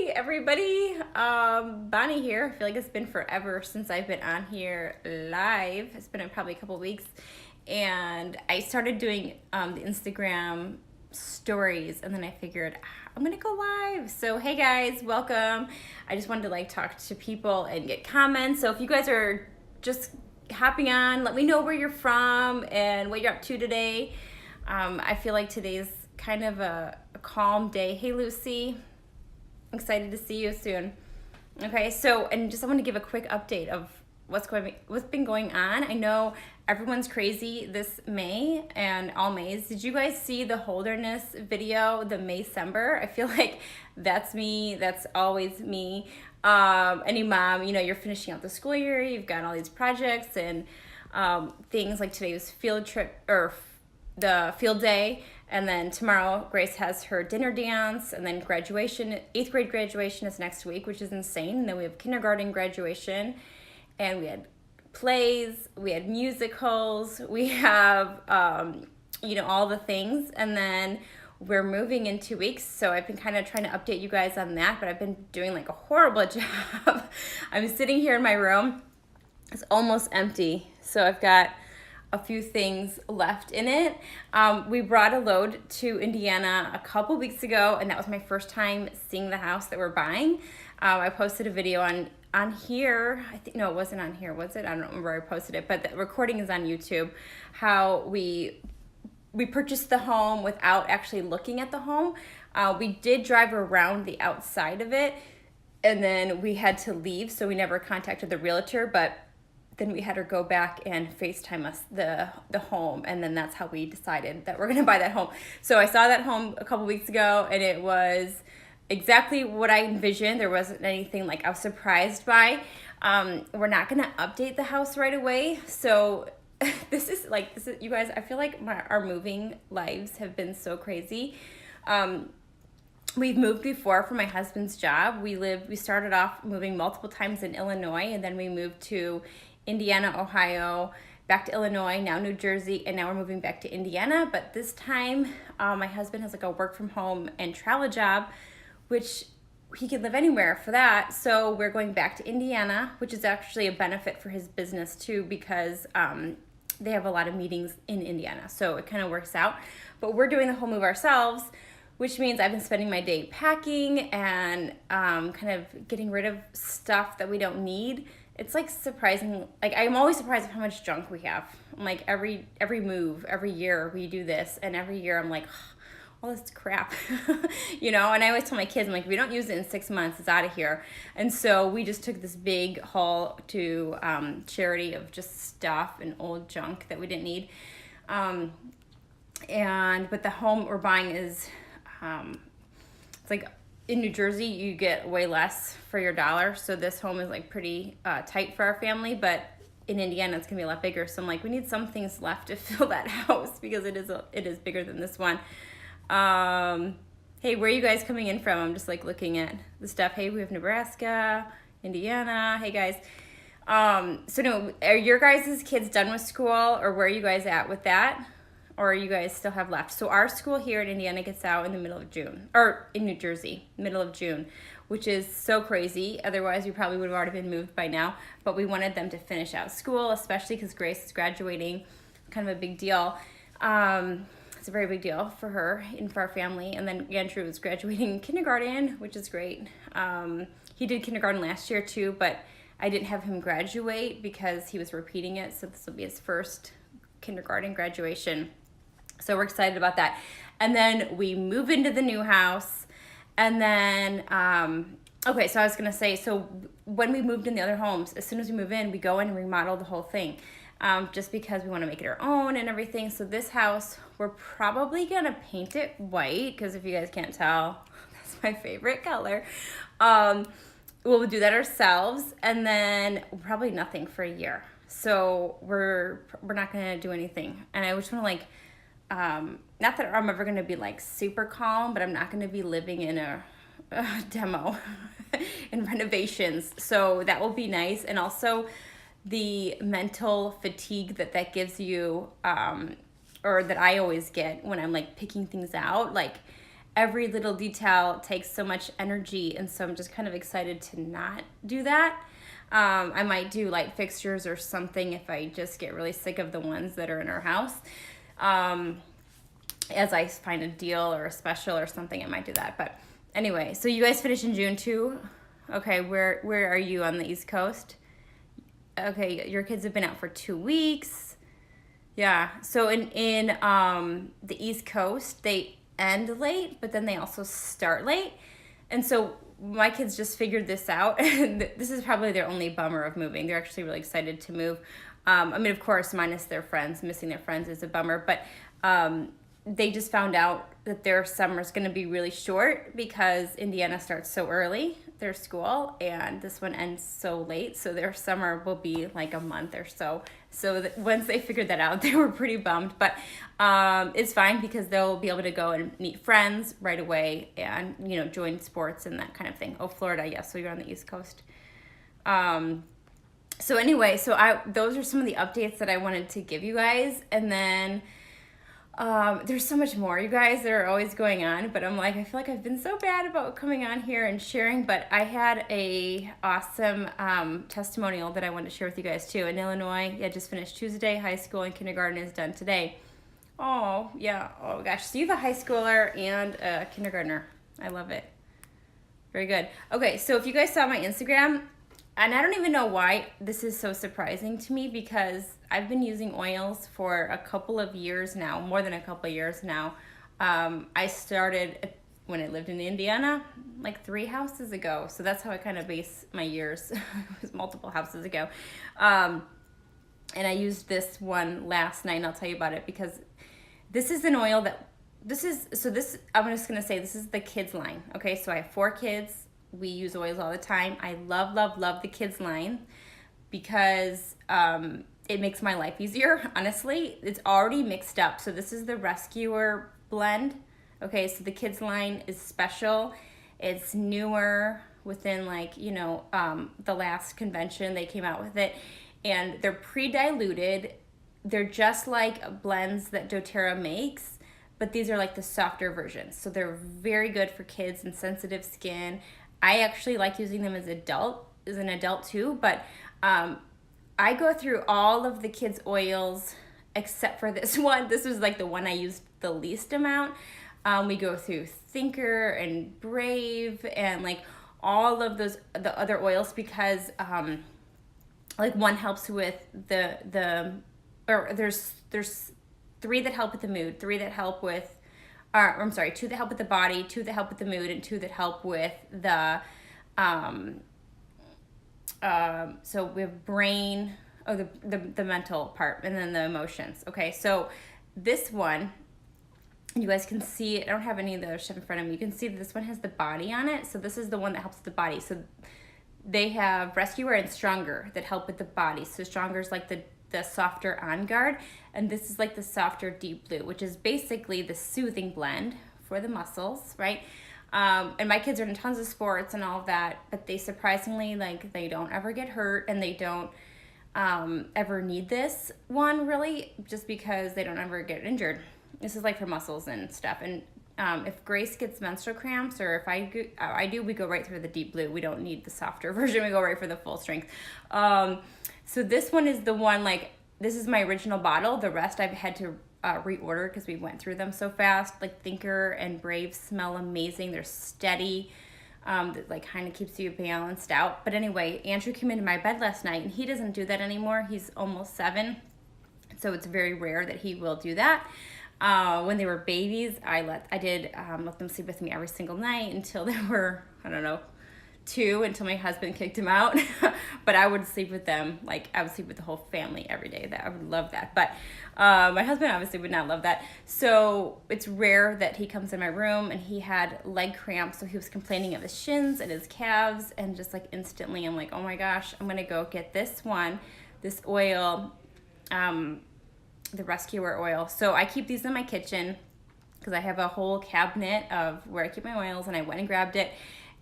everybody. Bonnie here. I feel like it's been forever since I've been on here live. It's been probably a couple weeks. And I started doing the Instagram stories, and then I figured I'm gonna go live. So hey guys, welcome. I just wanted to talk to people and get comments. So if you guys are just hopping on, let me know where you're from and what you're up to today. I feel like today's kind of a calm day. Hey Lucy, excited to see you soon. Okay, so I want to give a quick update of what's been going on. I know everyone's crazy this May and all Mays. Did you guys see the Holderness video, the Maycember? I feel like that's me. That's always me. Any mom, you're finishing out the school year. You've got all these projects and things like today's field trip or the field day. And then tomorrow, Grace has her dinner dance, and then graduation, 8th grade graduation is next week, which is insane. And then we have kindergarten graduation, and we had plays, we had musicals, we have, all the things. And then we're moving in 2 weeks, so I've been kind of trying to update you guys on that, but I've been doing a horrible job. I'm sitting here in my room. It's almost empty, so I've got a few things left in it. We brought a load to Indiana a couple weeks ago, and that was my first time seeing the house that we're buying. I posted a video on here. No, it wasn't on here, was it? I don't remember where I posted it, but the recording is on YouTube. How we purchased the home without actually looking at the home. We did drive around the outside of it, and then we had to leave, so we never contacted the realtor, but then we had her go back and FaceTime us the home, and then that's how we decided that we're gonna buy that home. So I saw that home a couple weeks ago, and it was exactly what I envisioned. There wasn't anything I was surprised by. We're not gonna update the house right away. So this is you guys, I feel like our moving lives have been so crazy. We've moved before for my husband's job. We started off moving multiple times in Illinois, and then we moved to Indiana, Ohio, back to Illinois, now New Jersey, and now we're moving back to Indiana. But this time, my husband has a work from home and travel job, which he could live anywhere for that. So we're going back to Indiana, which is actually a benefit for his business too, because they have a lot of meetings in Indiana. So it kind of works out. But we're doing the whole move ourselves, which means I've been spending my day packing and kind of getting rid of stuff that we don't need. It's surprising. I'm always surprised at how much junk we have. I'm every move, every year we do this, and every year I'm all this crap, And I always tell my kids, I'm if we don't use it in 6 months, it's out of here. And so we just took this big haul to charity of just stuff and old junk that we didn't need. But the home we're buying is, it's in New Jersey, you get way less for your dollar. So this home is pretty tight for our family, but in Indiana, it's gonna be a lot bigger. So I'm we need some things left to fill that house because it is bigger than this one. Hey, where are you guys coming in from? I'm just looking at the stuff. Hey, we have Nebraska, Indiana. Hey guys. So no, are your guys' kids done with school, or where are you guys at with that? Or you guys still have left? So our school here in Indiana gets out in the middle of June, or in New Jersey, middle of June, which is so crazy. Otherwise, we probably would have already been moved by now. But we wanted them to finish out school, especially because Grace is graduating. Kind of a big deal. It's a very big deal for her and for our family. And then Andrew is graduating kindergarten, which is great. He did kindergarten last year too, but I didn't have him graduate because he was repeating it. So this will be his first kindergarten graduation. So we're excited about that. And then we move into the new house. And then, okay, so I was going to say, so when we moved in the other homes, as soon as we move in, we go in and remodel the whole thing. Just because we want to make it our own and everything. So this house, we're probably going to paint it white, because if you guys can't tell, that's my favorite color. We'll do that ourselves. And then probably nothing for a year. So we're not going to do anything. And I just want to not that I'm ever going to be super calm, but I'm not going to be living in a demo and renovations. So that will be nice. And also the mental fatigue that gives you, or that I always get when I'm picking things out. every little detail takes so much energy, and so I'm just kind of excited to not do that. I might do light fixtures or something if I just get really sick of the ones that are in our house. As I find a deal or a special or something, I might do that. But anyway, so you guys finish in June too? Okay, where are you on the East Coast? Okay, your kids have been out for 2 weeks. Yeah, so in the East Coast, they end late, but then they also start late. And so my kids just figured this out. This is probably their only bummer of moving. They're actually really excited to move. I mean, of course, minus their friends. Missing their friends is a bummer, but they just found out that their summer is going to be really short because Indiana starts so early, their school, and this one ends so late. So their summer will be like a month or so. So once they figured that out, they were pretty bummed. But it's fine because they'll be able to go and meet friends right away and, join sports and that kind of thing. Oh, Florida, yes. So you're on the East Coast. So anyway, those are some of the updates that I wanted to give you guys. And then there's so much more, you guys, that are always going on, but I'm like, I feel like I've been so bad about coming on here and sharing, but I had a awesome testimonial that I wanted to share with you guys too. In Illinois, just finished Tuesday. High school and kindergarten is done today. Oh, yeah. Oh, gosh. So you have a high schooler and a kindergartner. I love it. Very good. Okay, so if you guys saw my Instagram, and I don't even know why this is so surprising to me because I've been using oils for a couple of years now, more than a couple of years now. I started when I lived in Indiana like 3 houses ago. So that's how I kind of base my years. It was multiple houses ago. And I used this one last night, and I'll tell you about it because this is an oil I'm just going to say this is the kids line. Okay, so I have 4 kids. We use oils all the time. I love, love, love the kids line because it makes my life easier, honestly. It's already mixed up. So this is the Rescuer blend. Okay, so the kids line is special. It's newer within the last convention they came out with it. And they're pre-diluted. They're just like blends that doTERRA makes, but these are like the softer versions. So they're very good for kids and sensitive skin. I actually like using them as an adult too, but I go through all of the kids' oils except for this one. This was like the one I used the least amount. We go through Thinker and Brave and like all of the other oils because like one helps with there's 3 that help with the mood, 3 that help with 2 that help with the body, 2 that help with the mood, and 2 that help with the, so we have brain, the mental part, and then the emotions. Okay, so this one, you guys can see, I don't have any of the other stuff in front of me. You can see that this one has the body on it. So this is the one that helps with the body. So they have Rescuer and Stronger that help with the body. So Stronger is like the softer On Guard, and this is like the softer Deep Blue, which is basically the soothing blend for the muscles, right? And my kids are in tons of sports and all of that, but they surprisingly, they don't ever get hurt, and they don't ever need this one really, just because they don't ever get injured. This is like for muscles and stuff. And if Grace gets menstrual cramps, or if I do, we go right through the Deep Blue. We don't need the softer version. We go right for the full strength. So this one is the one, this is my original bottle. The rest I've had to reorder because we went through them so fast. Like Thinker and Brave smell amazing. They're steady. That kind of keeps you balanced out. But anyway, Andrew came into my bed last night, and he doesn't do that anymore. He's almost 7. So it's very rare that he will do that. When they were babies, I did let them sleep with me every single night until they were, 2, until my husband kicked him out. But I would sleep with them, I would sleep with the whole family every day. That I would love that. But my husband obviously would not love that. So it's rare that he comes in my room, and he had leg cramps. So he was complaining of his shins and his calves, and just instantly I'm like, oh my gosh, I'm going to go get this oil, the Rescuer oil. So I keep these in my kitchen because I have a whole cabinet of where I keep my oils, and I went and grabbed it,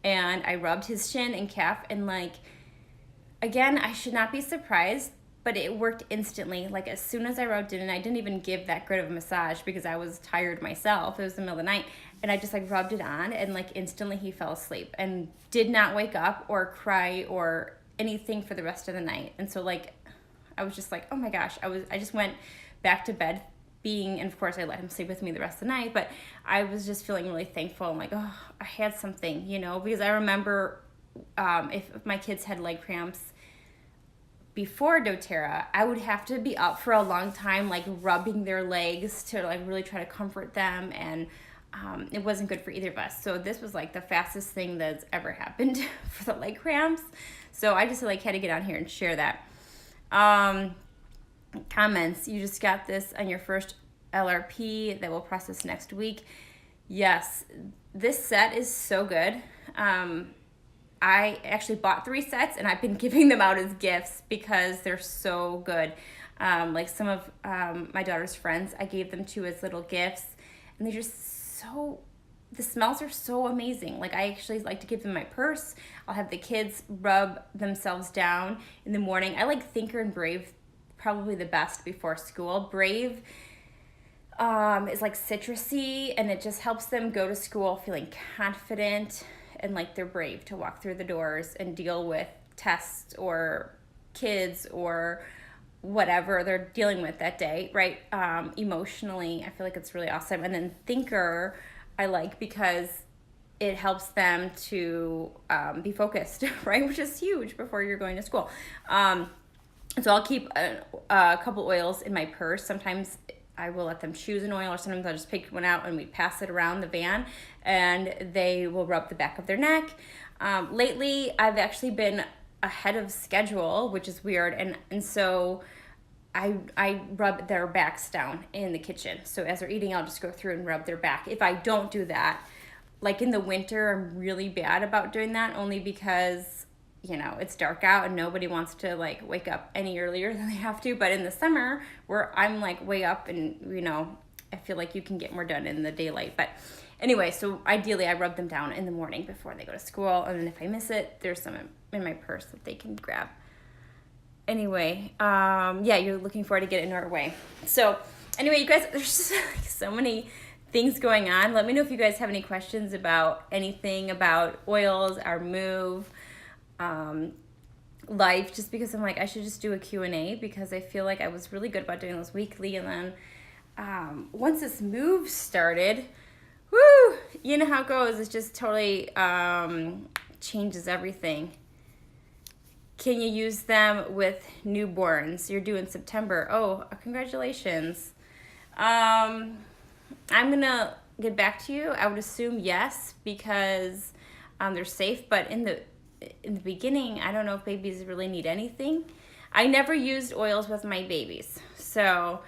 and I rubbed his shin and calf, and again, I should not be surprised, but it worked instantly. Like as soon as I rubbed it in, I didn't even give that good of a massage because I was tired myself. It was the middle of the night, and I just like rubbed it on, and like instantly he fell asleep and did not wake up or cry or anything for the rest of the night. And so like I was just like, oh my gosh, I just went back to bed and of course I let him sleep with me the rest of the night, but I was just feeling really thankful. I'm like, oh, I had something, because I remember if my kids had leg cramps before doTERRA, I would have to be up for a long time, like rubbing their legs to like really try to comfort them, and it wasn't good for either of us. So this was like the fastest thing that's ever happened for the leg cramps. So I just like had to get on here and share that. Comments, you just got this on your first LRP that will process next week. Yes, this set is so good. I actually bought 3 sets and I've been giving them out as gifts because they're so good. Like some of my daughter's friends, I gave them to as little gifts, and they're just the smells are so amazing. Like I actually like to give them my purse. I'll have the kids rub themselves down in the morning. I like Thinker and Brave probably the best before school. Brave is like citrusy, and it just helps them go to school feeling confident and like they're brave to walk through the doors and deal with tests or kids or whatever they're dealing with that day, right? Emotionally, I feel like it's really awesome. And then Thinker I like because it helps them to be focused, right? Which is huge before you're going to school. So I'll keep a couple oils in my purse. Sometimes I will let them choose an oil, or sometimes I'll just pick one out and we pass it around the van and they will rub the back of their neck. Lately, I've actually been ahead of schedule, which is weird. And so I rub their backs down in the kitchen. So as they're eating, I'll just go through and rub their back. If I don't do that, like in the winter, I'm really bad about doing that, only because it's dark out and nobody wants to like wake up any earlier than they have to. But in the summer, where I'm like way up and, I feel like you can get more done in the daylight. But anyway, so ideally I rub them down in the morning before they go to school. And then if I miss it, there's some in my purse that they can grab. Anyway, you're looking forward to getting our way. So anyway, you guys, there's just like so many things going on. Let me know if you guys have any questions about anything about oils, our move, life, just because I'm like, I should just do a Q&A because I feel like I was really good about doing those weekly. And then once this move started, woo, you know how it goes. It just totally changes everything. Can you use them with newborns? You're due in September. Oh, congratulations. I'm going to get back to you. I would assume yes, because they're safe, but in the beginning, I don't know if babies really need anything. I never used oils with my babies. So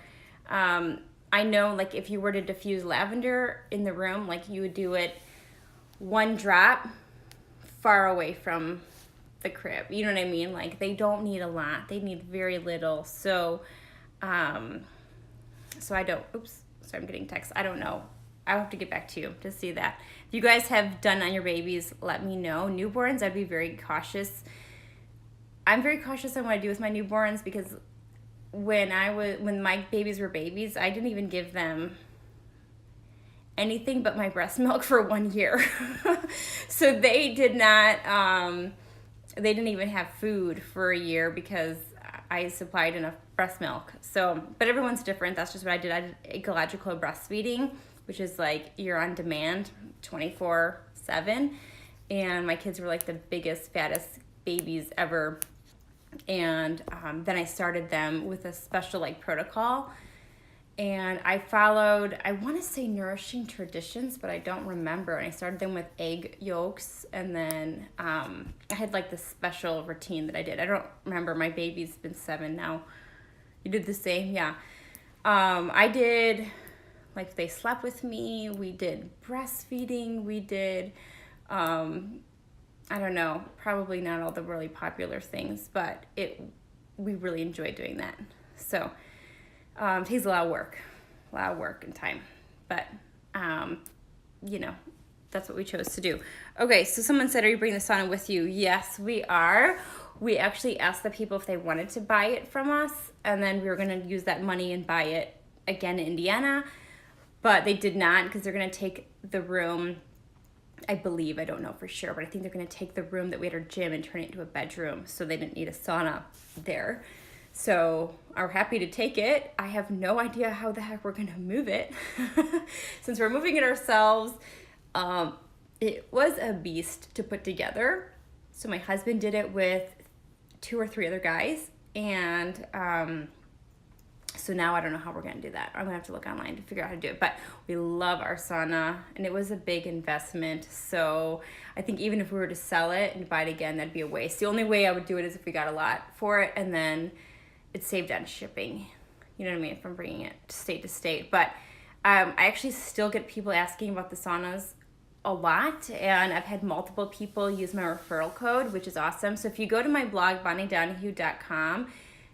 I know like if you were to diffuse lavender in the room, like you would do it 1 drop far away from the crib. You know what I mean? Like they don't need a lot. They need very little. So I don't, oops, sorry, I'm getting text. I don't know. I'll have to get back to you to see that. If you guys have done on your babies, let me know. Newborns, I'd be very cautious. I'm very cautious on what I do with my newborns because when my babies were babies, I didn't even give them anything but my breast milk for 1 year. So they did not, they didn't even have food for a year because I supplied enough breast milk. So, but everyone's different. That's just what I did. I did ecological breastfeeding, which is like you're on demand 24/7. And my kids were like the biggest, fattest babies ever. And then I started them with a special like protocol. And I followed, I want to say Nourishing Traditions, but I don't remember. And I started them with egg yolks. And then I had like this special routine that I did. I don't remember. My baby's been 7 now. You did the same? Yeah. I did, like they slept with me. We did breastfeeding. We did, I don't know, probably not all the really popular things, but we really enjoyed doing that. So it takes a lot of work and time, but that's what we chose to do. Okay, so someone said, are you bringing the sauna with you? Yes, we are. we actually asked the people if they wanted to buy it from us, and then we were going to use that money and buy it again in Indiana, but they did not, because they're going to take the room, I believe, I don't know for sure, but I think they're going to take the room that we had our gym and turn it into a bedroom, so they didn't need a sauna there. So are happy to take it. I have no idea how the heck we're going to move it. Since we're moving it ourselves, it was a beast to put together. So my husband did it with 2 or 3 other guys, and so now I don't know how we're going to do that. I'm going to have to look online to figure out how to do it. But we love our sauna, and it was a big investment. So I think even if we were to sell it and buy it again, that'd be a waste. The only way I would do it is if we got a lot for it, and then it's saved on shipping. You know what I mean? From bringing it state to state. But I actually still get people asking about the saunas a lot, and I've had multiple people use my referral code, which is awesome. So if you go to my blog, bonniedonahue.com,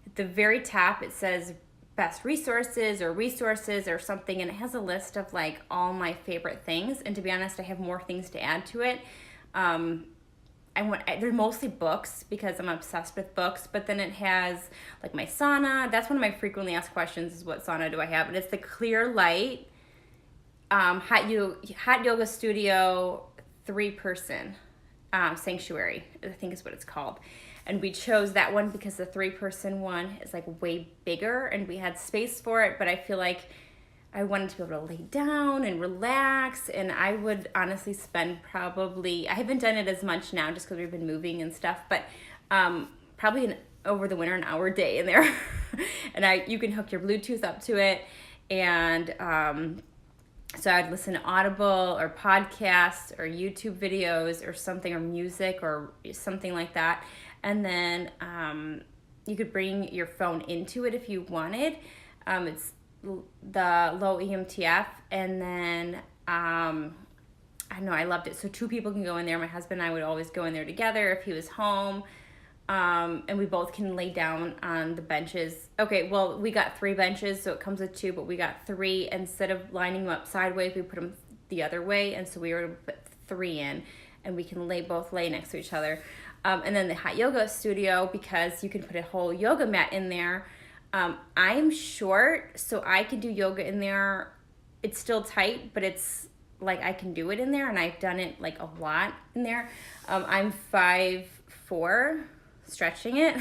at the very top it says best resources or something, and it has a list of like all my favorite things. And to be honest, I have more things to add to it. They're mostly books because I'm obsessed with books, but then it has like my sauna. That's one of my frequently asked questions, is what sauna do I have? And it's the Clear Light hot yoga studio 3-person sanctuary, I think is what it's called. And we chose that one because the 3-person one is like way bigger, and we had space for it, but I feel like I wanted to be able to lay down and relax, and I would honestly spend I haven't done it as much now just because we've been moving and stuff, but probably over the winter an hour a day in there. And you can hook your Bluetooth up to it, and so I'd listen to Audible or podcasts or YouTube videos or something, or music or something like that. And then you could bring your phone into it if you wanted. It's the low EMTF. And then, I know, I loved it. So 2 people can go in there. My husband and I would always go in there together if he was home. And we both can lay down on the benches. Okay, well, we got 3 benches, so it comes with 2, but we got 3. Instead of lining them up sideways, we put them the other way, and so we were able to put 3 in, and we can both lay next to each other. And then the hot yoga studio, because you can put a whole yoga mat in there. I'm short, so I can do yoga in there. It's still tight, but it's like I can do it in there, and I've done it like a lot in there. I'm 5'4", stretching it.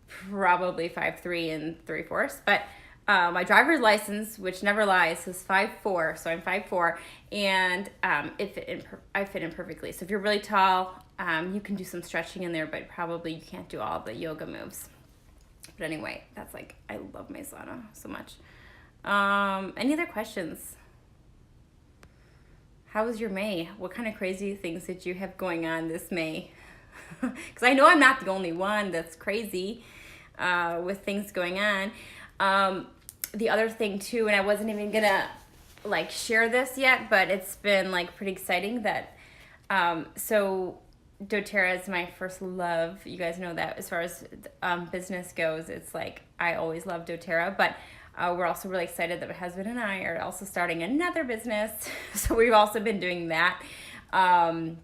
Probably 5'3" and 3/4, but my driver's license, which never lies, is 5'4", so I'm 5'4", and I fit in perfectly. So if you're really tall, you can do some stretching in there, but probably you can't do all the yoga moves. But anyway, that's like, I love my sauna so much. Any other questions? How was your May? What kind of crazy things did you have going on this May? Because I know I'm not the only one that's crazy with things going on. The other thing too, and I wasn't even gonna like share this yet, but it's been like pretty exciting that so doTERRA is my first love. You guys know that as far as business goes, it's like I always loved doTERRA, but we're also really excited that my husband and I are also starting another business. So we've also been doing that. And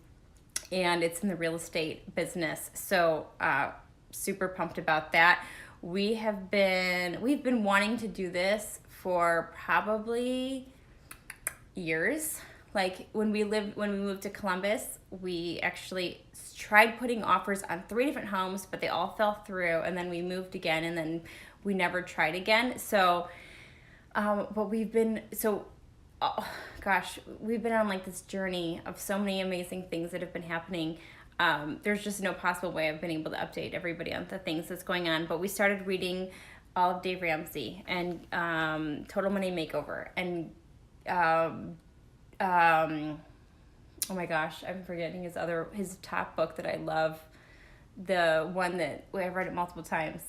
it's in the real estate business. So super pumped about that. We've been wanting to do this for probably years. Like when we moved to Columbus, we actually tried putting offers on 3 different homes, but they all fell through, and then we moved again, and then we never tried again. So, but we've been on like this journey of so many amazing things that have been happening. There's just no possible way I've been able to update everybody on the things that's going on. But we started reading all of Dave Ramsey and Total Money Makeover, and oh my gosh, I'm forgetting his top book that I love, the one that I've read it multiple times.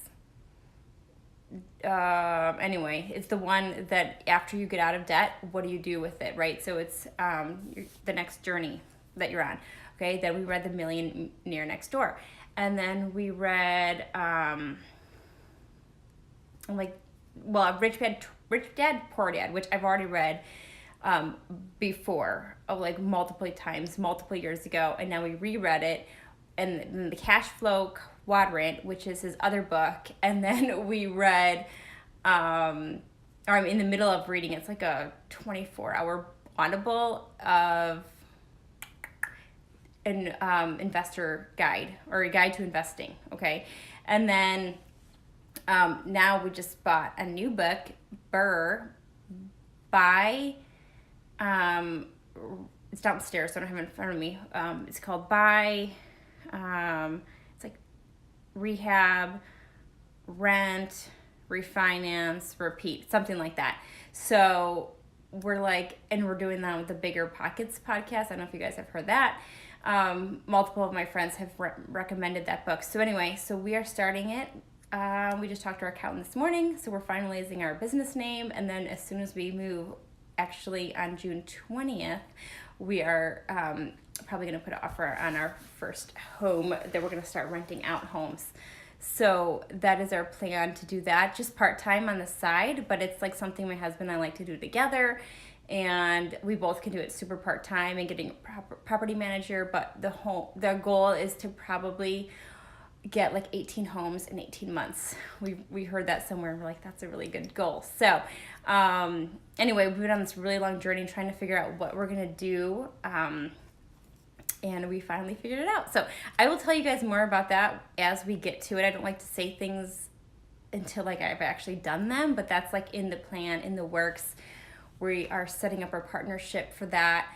Anyway, it's the one that after you get out of debt, what do you do with it, right? So it's the next journey that you're on. Okay, then we read The Millionaire Next Door, and then we read Rich Dad Poor Dad, which I've already read before, like multiple times, multiple years ago, and now we reread it and the cash flow quadrant, which is his other book. And then we read, or I'm in the middle of reading, it's like a 24-hour Audible of an investor guide, or a guide to investing. Okay. And then now we just bought a new book, Burr, by, it's downstairs, so I don't have it in front of me. It's called Buy, it's like Rehab, Rent, Refinance, Repeat, something like that. So we're like, and we're doing that with the Bigger Pockets podcast. I don't know if you guys have heard that. Multiple of my friends have recommended that book. So anyway, so we are starting it. We just talked to our accountant this morning, so we're finalizing our business name, and then as soon as we move, actually on June 20th, we are probably going to put an offer on our first home that we're going to start renting out homes. So that is our plan, to do that just part-time on the side, but it's like something my husband and I like to do together, and we both can do it super part-time and getting a property manager, but the goal is to probably get like 18 homes in 18 months. We heard that somewhere, and we're like, that's a really good goal. So anyway, we've been on this really long journey trying to figure out what we're going to do, and we finally figured it out. So I will tell you guys more about that as we get to it. I don't like to say things until like I've actually done them, but that's like in the plan, in the works. We are setting up our partnership for that.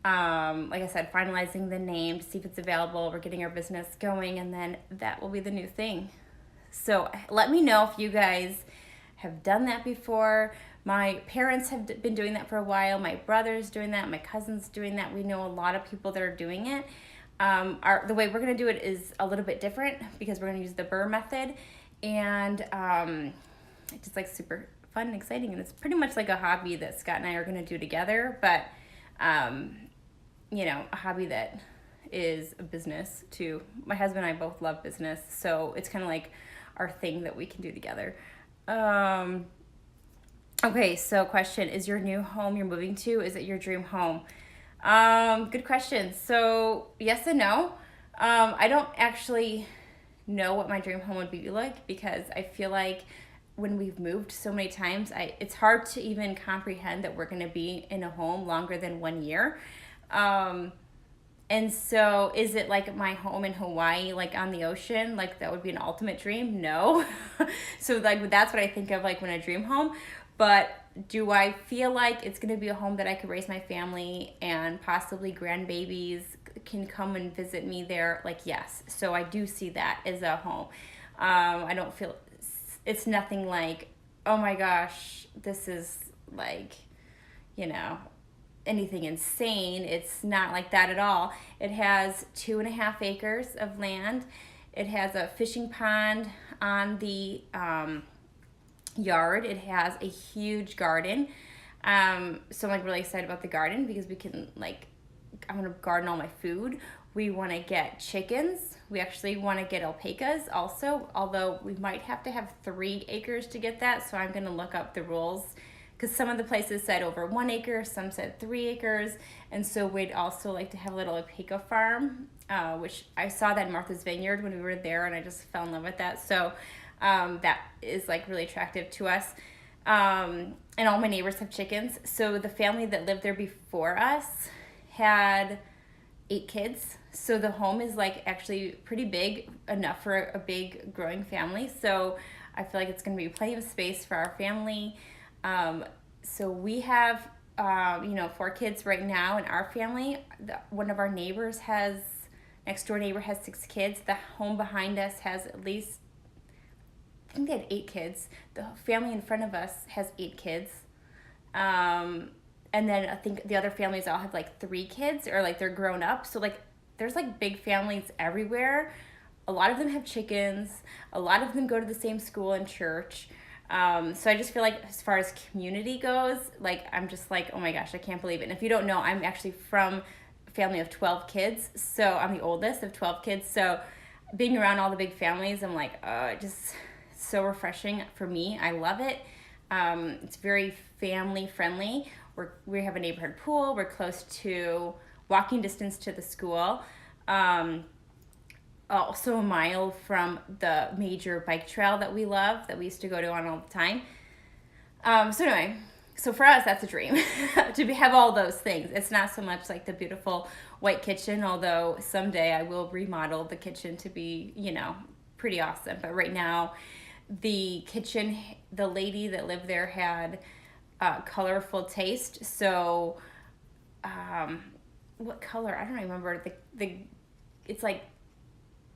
Like I said, finalizing the name to see if it's available. We're getting our business going, and then that will be the new thing. So let me know if you guys have done that before. My parents have been doing that for a while. My brother's doing that. My cousin's doing that. We know a lot of people that are doing it. The way we're going to do it is a little bit different, because we're going to use the Burr method, and it's just like super fun and exciting, and it's pretty much like a hobby that Scott and I are going to do together, but a hobby that is a business too. My husband and I both love business, so it's kind of like our thing that we can do together. Okay, so question, is your new home you're moving to, is it your dream home? Good question. So yes and no. I don't actually know what my dream home would be like, because I feel like when we've moved so many times, it's hard to even comprehend that we're going to be in a home longer than 1 year. And so is it like my home in Hawaii, like on the ocean? Like that would be an ultimate dream? No. So like that's what I think of like when I dream home. But do I feel like it's going to be a home that I could raise my family and possibly grandbabies can come and visit me there? Like, yes. So I do see that as a home. I don't feel, it's nothing like, oh my gosh, this is like, anything insane. It's not like that at all. It has 2.5 acres of land. It has a fishing pond on the yard. It has a huge garden. So I'm like really excited about the garden, because we can I'm gonna garden all my food. We want to get chickens. We actually want to get alpacas also, although we might have to have 3 acres to get that. So I'm going to look up the rules, because some of the places said over 1 acre, some said 3 acres. And so we'd also like to have a little alpaca farm, which I saw that in Martha's Vineyard when we were there, and I just fell in love with that. So that is like really attractive to us. And all my neighbors have chickens. So the family that lived there before us had 8 kids. So the home is like actually pretty big, enough for a big growing family. So I feel like it's going to be plenty of space for our family. So we have, 4 kids right now in our family. One of our neighbors next door neighbor has 6 kids. The home behind us has at least, I think they had 8 kids. The family in front of us has 8 kids. And then I think the other families all have like 3 kids, or like they're grown up. So like there's like big families everywhere. A lot of them have chickens. A lot of them go to the same school and church. So I just feel like as far as community goes, like I'm just like, oh my gosh, I can't believe it. And if you don't know, I'm actually from a family of 12 kids. So I'm the oldest of 12 kids. So being around all the big families, I'm like, just so refreshing for me. I love it. It's very family friendly. We have a neighborhood pool. We're close to walking distance to the school. also a mile from the major bike trail that we love, that we used to go to on all the time. So anyway, so for us, that's a dream to have all those things. It's not so much like the beautiful white kitchen, although someday I will remodel the kitchen to be, pretty awesome. But right now, the kitchen, the lady that lived there had colorful taste. So, what color? I don't remember. It's like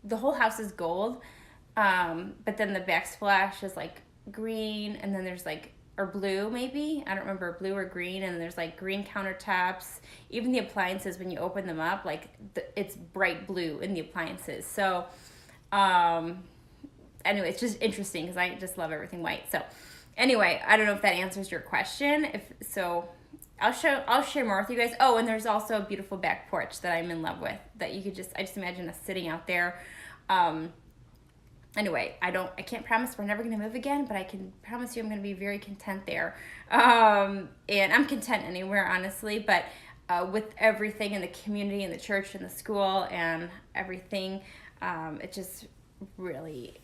the whole house is gold, but then the backsplash is like green, and then there's like, or blue maybe, I don't remember, blue or green, and there's like green countertops. Even the appliances, when you open them up, like it's bright blue in the appliances. So anyway, it's just interesting because I just love everything white. So anyway, I don't know if that answers your question. If so, I'll share more with you guys. Oh, and there's also a beautiful back porch that I'm in love with, that you could I just imagine us sitting out there. Anyway, I can't promise we're never going to move again, but I can promise you I'm going to be very content there. And I'm content anywhere, honestly, but with everything in the community and the church and the school and everything, it just really,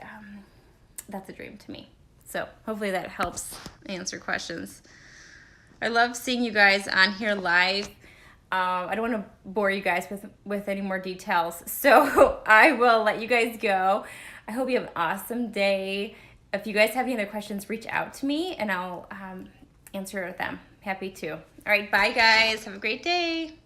that's a dream to me. So hopefully that helps answer questions. I love seeing you guys on here live. I don't want to bore you guys with any more details, so I will let you guys go. I hope you have an awesome day. If you guys have any other questions, reach out to me and I'll answer them. Happy to. All right, bye guys. Have a great day.